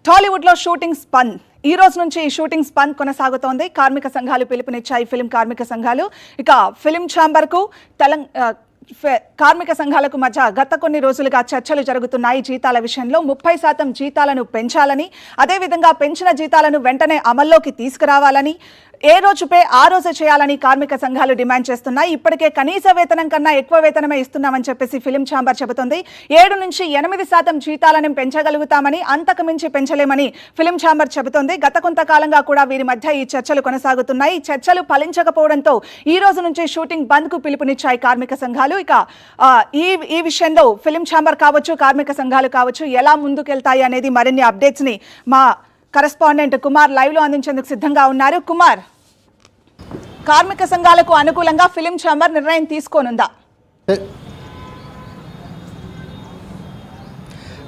టాలీవుడ్ లో shooting spun ఈ రోజు నుంచి షూటింగ్ స్పన్ కొనసాగుతోంది. కార్మిక సంఘాలు పిలుపునిచ్చాయి. ఫిల్మ్ కార్మిక సంఘాలు ఇక ఫిల్మ్ ఛాంబర్ కు కార్మిక సంఘాలకు మధ్య గత కొన్ని రోజులుగా చర్చలు జరుగుతున్నాయి. జీతాల విషయంలో 30% జీతాలను పెంచాలని, అదేవిధంగా పెంచిన జీతాలను వెంటనే అమల్లోకి తీసుకురావాలని, ఏ రోజుపై ఆ రోజు చేయాలని కార్మిక సంఘాలు డిమాండ్ చేస్తున్నాయి. ఇప్పటికే కనీస వేతనం కన్నా ఎక్కువ వేతనమే ఇస్తున్నామని చెప్పేసి ఫిల్మ్ ఛాంబర్ చెబుతుంది. 7 నుంచి 8% జీతాలను పెంచగలుగుతామని, అంతకు మించి పెంచలేమని ఫిల్మ్ ఛాంబర్ చెబుతోంది. గత కొంతకాలంగా కూడా వీరి మధ్య ఈ చర్చలు కొనసాగుతున్నాయి. ఈ చర్చలు ఫలించకపోవడంతో ఈ రోజు నుంచి షూటింగ్ బంద్ కు పిలుపునిచ్చాయి కార్మిక సంఘాలు. ఇక ఈ విషయంలో ఫిల్మ్ ఛాంబర్ కావచ్చు, కార్మిక సంఘాలు కావచ్చు ఎలా ముందుకెళ్తాయి అనేది మరిన్ని అప్డేట్స్ ని మా కరెస్పాండెంట్ కుమార్ లైవ్ లో అందించేందుకు సిద్ధంగా ఉన్నారు. కుమార్, కార్మిక సంఘాలకు అనుకూలంగా ఫిల్మ్ ఛాంబర్ నిర్ణయం తీసుకోనుందా?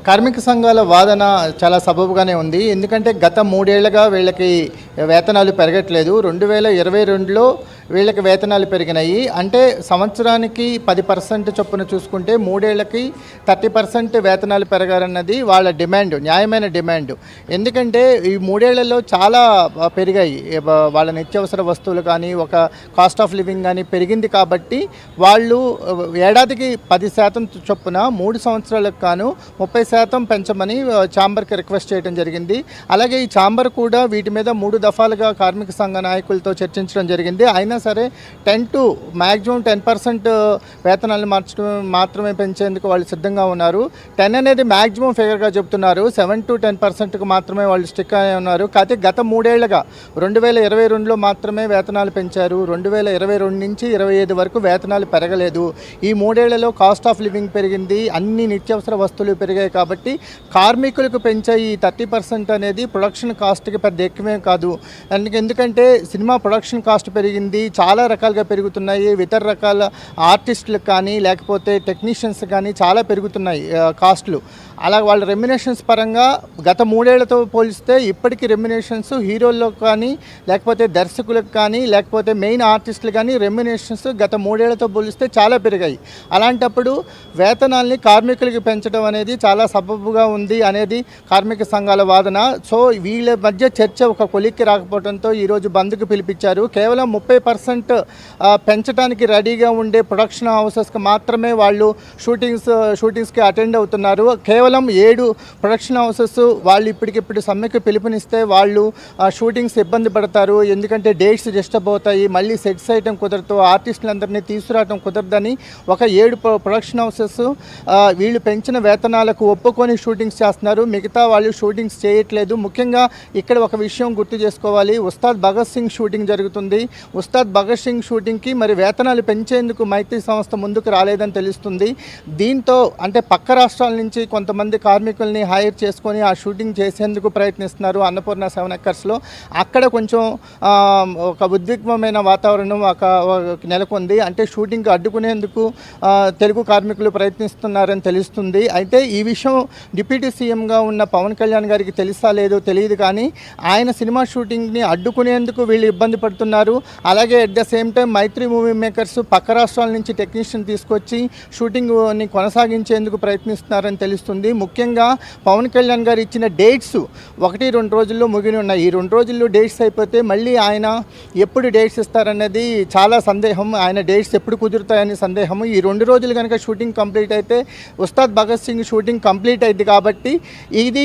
కార్మిక సంఘాల వాదన చాలా సబబుగానే ఉంది. ఎందుకంటే గత 3 ఏళ్లుగా వీళ్ళకి వేతనాలు పెరగట్లేదు. 2022లో వీళ్ళకి వేతనాలు పెరిగినాయి. అంటే సంవత్సరానికి 10% చొప్పున చూసుకుంటే 3 ఏళ్లకి 30% వేతనాలు పెరగాలన్నది వాళ్ళ డిమాండ్, న్యాయమైన డిమాండ్. ఎందుకంటే ఈ 3 ఏళ్లలో చాలా పెరిగాయి. వాళ్ళ నిత్యావసర వస్తువులు కానీ, ఒక కాస్ట్ ఆఫ్ లివింగ్ కానీ పెరిగింది. కాబట్టి వాళ్ళు ఏడాదికి 10% చొప్పున 3 సంవత్సరాలకు గాను 30% పెంచమని ఛాంబర్కి రిక్వెస్ట్ చేయడం జరిగింది. అలాగే ఈ ఛాంబర్ కూడా వీటి మీద 3 దఫాలుగా కార్మిక సంఘ నాయకులతో చర్చించడం జరిగింది. అయినా సరే 10 to మ్యాక్సిమం 10% వేతనాలు మాత్రమే పెంచేందుకు వాళ్ళు సిద్ధంగా ఉన్నారు. 10 అనేది మ్యాక్సిమం ఫిగర్గా చెబుతున్నారు. 7 to 10%కు మాత్రమే వాళ్ళు స్టిక్ అయి ఉన్నారు. కాకపోతే గత 3 ఏళ్లుగా 2022లో మాత్రమే వేతనాలు పెంచారు. 2022 నుంచి 25 వరకు వేతనాలు పెరగలేదు. ఈ 3 ఏళ్లలో కాస్ట్ ఆఫ్ లివింగ్ పెరిగింది, అన్ని నిత్యావసర వస్తువులు పెరిగాయి. కాబట్టి కార్మికులకు పెంచే ఈ 30% అనేది ప్రొడక్షన్ కాస్ట్కి పెద్ద ఎక్కువే కాదు. ఎందుకంటే సినిమా ప్రొడక్షన్ కాస్ట్ పెరిగింది, చాలా రకాలుగా పెరుగుతున్నాయి. ఇతర రకాల ఆర్టిస్టులకు కానీ లేకపోతే టెక్నీషియన్స్ కానీ చాలా పెరుగుతున్నాయి కాస్ట్లు. అలా వాళ్ళ రెమ్యునేషన్స్ పరంగా గత 3 ఏళ్లతో పోలిస్తే ఇప్పటికీ రెమ్యునేషన్స్ హీరోలకు కానీ లేకపోతే దర్శకులకు కానీ లేకపోతే మెయిన్ ఆర్టిస్టులు కానీ రెమ్యునేషన్స్ గత 3 ఏళ్లతో పోలిస్తే చాలా పెరిగాయి. అలాంటప్పుడు వేతనాల్ని కార్మికులకి పెంచడం అనేది చాలా సబబుగా ఉంది అనేది కార్మిక సంఘాల వాదన. సో వీళ్ళ మధ్య చర్చ ఒక కొలిక్కి రాకపోవడంతో ఈరోజు బంద్కు పిలిపించారు. కేవలం 30% పెంచడానికి రెడీగా ఉండే ప్రొడక్షన్ హౌసెస్కి మాత్రమే వాళ్ళు షూటింగ్స్కి అటెండ్ అవుతున్నారు. కేవలం 7 ప్రొడక్షన్ హౌసెస్ వాళ్ళు ఇప్పటికిప్పుడు సమ్మెకు పిలుపునిస్తే వాళ్ళు షూటింగ్స్ ఇబ్బంది పడతారు. ఎందుకంటే డేట్స్ డిస్టర్బ్ అవుతాయి, మళ్ళీ సెట్స్ ఐటమ్ కుదరదు, ఆర్టిస్టులందరినీ తీసుకురావడం కుదరదని ఒక 7 ప్రొడక్షన్ హౌసెస్ వీళ్ళు పెంచిన వేతనాలకు ఒప్పుకొని షూటింగ్స్ చేస్తున్నారు. మిగతా వాళ్ళు షూటింగ్స్ చేయట్లేదు. ముఖ్యంగా ఇక్కడ ఒక విషయం గుర్తు చేసుకోవాలి. ఉస్తాద్ భగత్ సింగ్ షూటింగ్ జరుగుతుంది. ఉస్తాద్ భగత్ సింగ్ షూటింగ్కి మరి వేతనాలు పెంచేందుకు మైత్రి సంస్థ ముందుకు రాలేదని తెలుస్తుంది. దీంతో అంటే పక్క రాష్ట్రాల నుంచి కొంతమంది కార్మికుల్ని హైర్ చేసుకొని ఆ షూటింగ్ చేసేందుకు ప్రయత్నిస్తున్నారు అన్నపూర్ణ 7 ఎకర్స్లో. అక్కడ కొంచెం ఒక ఉద్విగ్నమైన వాతావరణం నెలకొంది. అంటే షూటింగ్ అడ్డుకునేందుకు తెలుగు కార్మికులు ప్రయత్నిస్తున్నారని తెలుస్తుంది. అయితే ఈ విషయం డిప్యూటీ సీఎంగా ఉన్న పవన్ కళ్యాణ్ గారికి తెలుసా లేదో తెలియదు, కానీ ఆయన సినిమా షూటింగ్ని అడ్డుకునేందుకు వీళ్ళు ఇబ్బంది పడుతున్నారు. అలాగే at the same time Mythri movie makers పక్క రాష్ట్రాల నుంచి టెక్నీషియన్ తీసుకొచ్చి షూటింగ్ని కొనసాగించేందుకు ప్రయత్నిస్తున్నారని తెలుస్తుంది. ముఖ్యంగా పవన్ కళ్యాణ్ గారు ఇచ్చిన డేట్స్ 1-2 రోజుల్లో ముగిని ఉన్నాయి. ఈ 2 రోజుల్లో డేట్స్ అయిపోతే మళ్ళీ ఆయన ఎప్పుడు డేట్స్ ఇస్తారన్నది చాలా సందేహం. ఆయన డేట్స్ ఎప్పుడు కుదురుతాయని సందేహం. ఈ 2 రోజులు కనుక షూటింగ్ కంప్లీట్ అయితే ఉస్తాద్ భగత్ సింగ్ షూటింగ్ కంప్లీట్ అయింది. కాబట్టి ఇది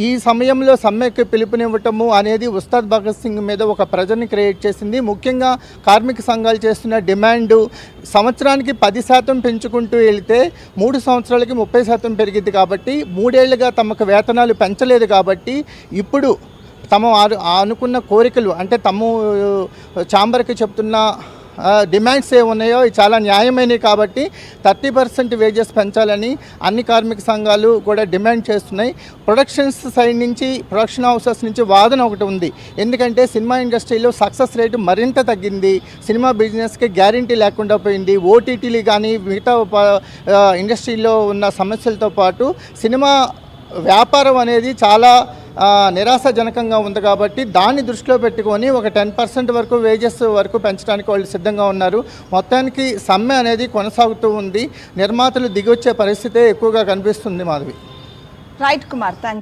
ఈ సమయంలో సమ్మెకి పిలుపునివ్వటము అనేది ఉస్తాద్ భగత్ సింగ్ మీద ఒక ప్రెజర్ని క్రియేట్ చేసింది. ముఖ్యంగా కార్మిక సంఘాలు చేస్తున్న డిమాండ్ సంవత్సరానికి 10% పెంచుకుంటూ వెళితే 3 సంవత్సరాలకి 30% పెరిగింది. కాబట్టి 3 ఏళ్లుగా తమకు వేతనాలు పెంచలేదు. కాబట్టి ఇప్పుడు తమ అనుకున్న కోరికలు అంటే తమ ఛాంబర్కి చెప్తున్న డిమాండ్స్ ఏమున్నాయో చాలా న్యాయమైనవి. కాబట్టి 30% వేజెస్ పెంచాలని అన్ని కార్మిక సంఘాలు కూడా డిమాండ్ చేస్తున్నాయి. ప్రొడక్షన్స్ సైడ్ నుంచి, ప్రొడక్షన్ హౌసెస్ నుంచి వాదన ఒకటి ఉంది. ఎందుకంటే సినిమా ఇండస్ట్రీలో సక్సెస్ రేటు మరింత తగ్గింది. సినిమా బిజినెస్కి గ్యారంటీ లేకుండా పోయింది. ఓటీటీలు కానీ మిగతా ఇండస్ట్రీలో ఉన్న సమస్యలతో పాటు సినిమా వ్యాపారం అనేది చాలా నిరాశాజనకంగా ఉంది. కాబట్టి దాన్ని దృష్టిలో పెట్టుకొని ఒక 10% వరకు వేజెస్ వరకు పెంచడానికి వాళ్ళు సిద్ధంగా ఉన్నారు. మొత్తానికి సమ్మె అనేది కొనసాగుతూ ఉంది. నిర్మాతలు దిగొచ్చే పరిస్థితే ఎక్కువగా కనిపిస్తుంది. మాధవి. Right Kumar, thanks.